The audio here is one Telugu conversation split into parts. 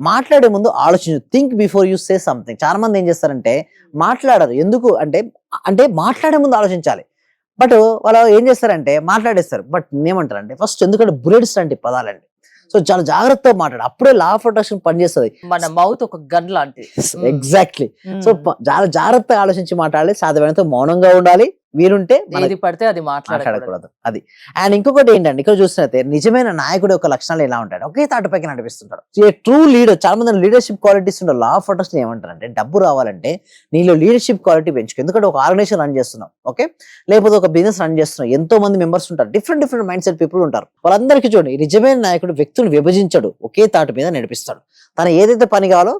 మాట్లాడే ముందు ఆలోచించు. Think before you say something. చాలా మంది ఏం చేస్తారంటే మాట్లాడరు. ఎందుకు అంటే అంటే మాట్లాడే ముందు ఆలోచించాలి. బట్ వాళ్ళు ఏం చేస్తారంటే మాట్లాడేస్తారు. బట్ నేనేమంటారంటే ఫస్ట్ ఎందుకంటే బుల్లెట్స్ లాంటి పదాలండి. సో చాలా జాగ్రత్తగా మాట్లాడు. అప్పుడే లా ఆఫ్ అట్రాక్షన్ పనిచేస్తుంది. మన మౌత్ ఒక గన్ లాంటిది. ఎగ్జాక్ట్లీ. సో చాలా జాగ్రత్తగా ఆలోచించి మాట్లాడాలి. సాధ్యమైనంత మౌనంగా ఉండాలి. వీరుంటే ఏది పడితే అది మాట్లాడకూడదు. అది. అండ్ ఇంకొకటి ఏంటంటే ఇక్కడ చూసినట్టే నిజమైన నాయకుడు యొక్క లక్షణాలు ఎలా ఉంటాయి, ఒకే తాటిపైకి నడిపిస్తుంటారు. ట్రూ లీడర్, చాలా మంది లీడర్షిప్ క్వాలిటీస్ ఉంటారు. లా ఆఫ్ అట్రాక్షన్ ఏమంటారంటే డబ్బు రావాలంటే నీలో లీడర్షిప్ క్వాలిటీ పెంచుకో. ఎందుకంటే ఒక ఆర్గనైజేషన్ రన్ చేస్తున్నాం, ఓకే, లేకపోతే ఒక బిజినెస్ రన్ చేస్తున్నాం, ఎంతో మంది మెంబర్స్ ఉంటారు, డిఫరెంట్ మైండ్ సెట్ పీపుల్ ఉంటారు. వాళ్ళందరికీ చూడండి, నిజమైన నాయకుడు వ్యక్తులు విభజించడు, ఒకే తాటి మీద నడిపిస్తాడు. తను ఏదైతే పని కావాలో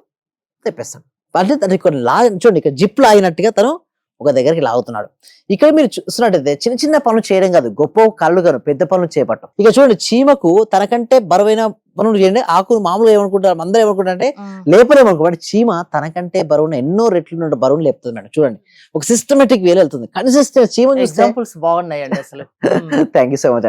తెప్పిస్తాడు. అంటే తనకి కొన్ని చూడండి, ఇక్కడ జిప్ లాగినట్టుగా తను ఒక దగ్గరికి లాగుతున్నాడు. ఇక్కడ మీరు చూస్తున్నట్టయితే చిన్న చిన్న పనులు చేయడం కాదు, గొప్ప కళ్ళు కాదు, పెద్ద పనులు చేపట్టం. ఇక చూడండి, చీమకు తనకంటే బరువైన పనులు చేయండి. ఆకులు మామూలుగా ఏమనుకుంటారు, అందరూ ఏమనుకుంటారంటే లేపలేమనుకో, బట్ చీమ తనకంటే బరువున ఎన్నో రెట్లు బరువును లేపుతుంది మేడం. చూడండి, ఒక సిస్టమేటిక్ వేలో వెళ్తుంది. కన్సిస్టెంట్ చీమ ఎగ్జాంపుల్స్ బాగున్నాయండి అసలు. Thank you so much.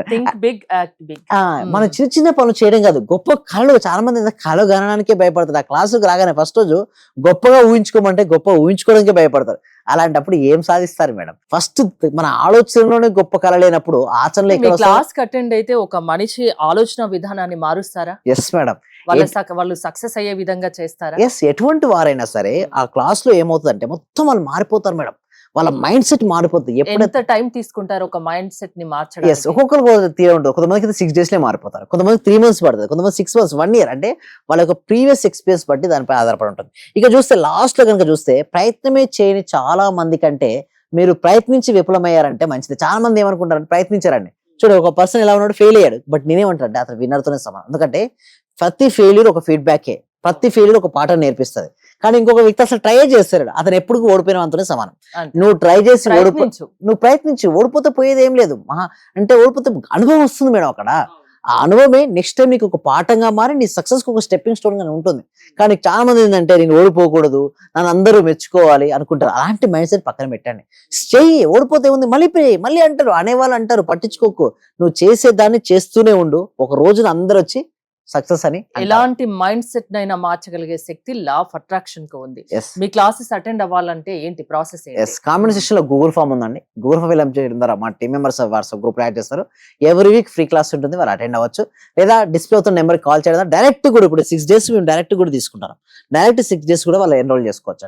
మనం చిన్న చిన్న పనులు చేయడం కాదు, గొప్ప కళలు. చాలా మంది కళ గణనానికే భయపడతారు. ఆ క్లాసుకు రాగానే ఫస్ట్ రోజు గొప్పగా ఊహించుకోమంటే గొప్ప ఊహించుకోవడానికే భయపడతారు. అలాంటప్పుడు ఏం సాధిస్తారు మేడం? ఫస్ట్ మన ఆలోచనలోనే గొప్ప కళ లేనప్పుడు ఆచరణలో క్లాస్ అటెండ్ అయితే ఒక మనిషి ఆలోచన విధానాన్ని మారుస్తారా? Yes madam. వాళ్ళు సక్సెస్ అయ్యే విధంగా చేస్తారా? ఎస్. ఎటువంటి వారైనా సరే ఆ క్లాస్ లో ఏమవుతుందంటే మొత్తం వాళ్ళు మారిపోతారు మేడం. వాళ్ళ మైండ్ సెట్ మారిపోతుంది. ఎంత టైం తీసుకుంటారు ఒక మైండ్ సెట్ ని మార్చడానికి? ఎస్. ఒక్కొక్కరు తీరే ఉంటుంది. కొంతమందికి 6 days లో మారిపోతారు, కొంతమంది 3 months పడుతుంది, కొంతమంది 6 months, 1 year. అంటే వాళ్ళ యొక్క ప్రీవియస్ ఎక్స్పీరియన్స్ బట్టి దానిపై ఆధారపడి ఉంటుంది. ఇక చూస్తే లాస్ట్ లో కనుక చూస్తే ప్రయత్నమే చేయని చాలా మంది కంటే మీరు ప్రయత్నించి విఫలమయ్యారంటే మంచిది. చాలా మంది ఏమనుకుంటారంటే ప్రయత్నించారండి. చూడు, ఒక పర్సన్ ఎలా ఉన్నాడు, ఫెయిల్ అయ్యాడు. బట్ నేనేమంటారంటే అతను విన్నర్ తోనే సమానం. ఎందుకంటే ప్రతి ఫెయిల్యూర్ ఒక ఫీడ్బ్యాకే, ప్రతి ఫెయిల్యూర్ ఒక పాఠం నేర్పిస్తుంది. కానీ ఇంకొక వ్యక్తి అసలు ట్రై చేస్తాడు, అతను ఎప్పుడు ఓడిపోయిన అంతనే సమానం. నువ్వు ట్రై చేసి నువ్వు ప్రయత్నించు, ఓడిపోతే పోయేది ఏం లేదు. అంటే ఓడిపోతే అనుభవం వస్తుంది మేడం. అక్కడ ఆ అనుభవమే నెక్స్ట్ టైం నీకు ఒక పాఠంగా మారి నీ సక్సెస్ కు ఒక స్టెప్పింగ్ స్టోన్ గానే ఉంటుంది. కానీ చాలా మంది ఏంటంటే నేను ఓడిపోకూడదు, నన్ను అందరూ మెచ్చుకోవాలి అనుకుంటారు. అలాంటి మైండ్ సెట్ పక్కన పెట్టండి. చెయ్యి, ఓడిపోతే ఉంది మళ్ళీ అంటారు, అనేవాళ్ళు అంటారు, పట్టించుకోకు. నువ్వు చేసేదాన్ని చేస్తూనే ఉండు, ఒక రోజున అందరు వచ్చి సక్సెస్ అని. ఎలాంటి మైండ్ సెట్ నైనా మార్చగలిగే శక్తి లా ఆఫ్ అట్రాక్షన్ కు ఉంది. మీ క్లాసెస్ అటెండ్ అవ్వాలంటే ఏంటి ప్రాసెస్? కామెంట్ సెక్షన్ లో గూగుల్ ఫామ్ ఉందండి. గూగుల్ ఫామ్ ఫిల్అప్ చేయడం ద్వారా మా team members WhatsApp group add చేస్తారు. ఎవ్రీ వీక్ ఫ్రీ క్లాస్ ఉంటుంది, వాళ్ళు అటెండ్ అవ్వచ్చు. లేదా డిస్ప్లే అవుతున్న నెంబర్ కాల్ చేయడం డైరెక్ట్ కూడా ఇప్పుడు 6 days మేము డైరెక్ట్ కూడా తీసుకుంటాం. డైరెక్ట్ 6 days కూడా వాళ్ళు ఎన్రోల్ చేసుకోవచ్చు అండి.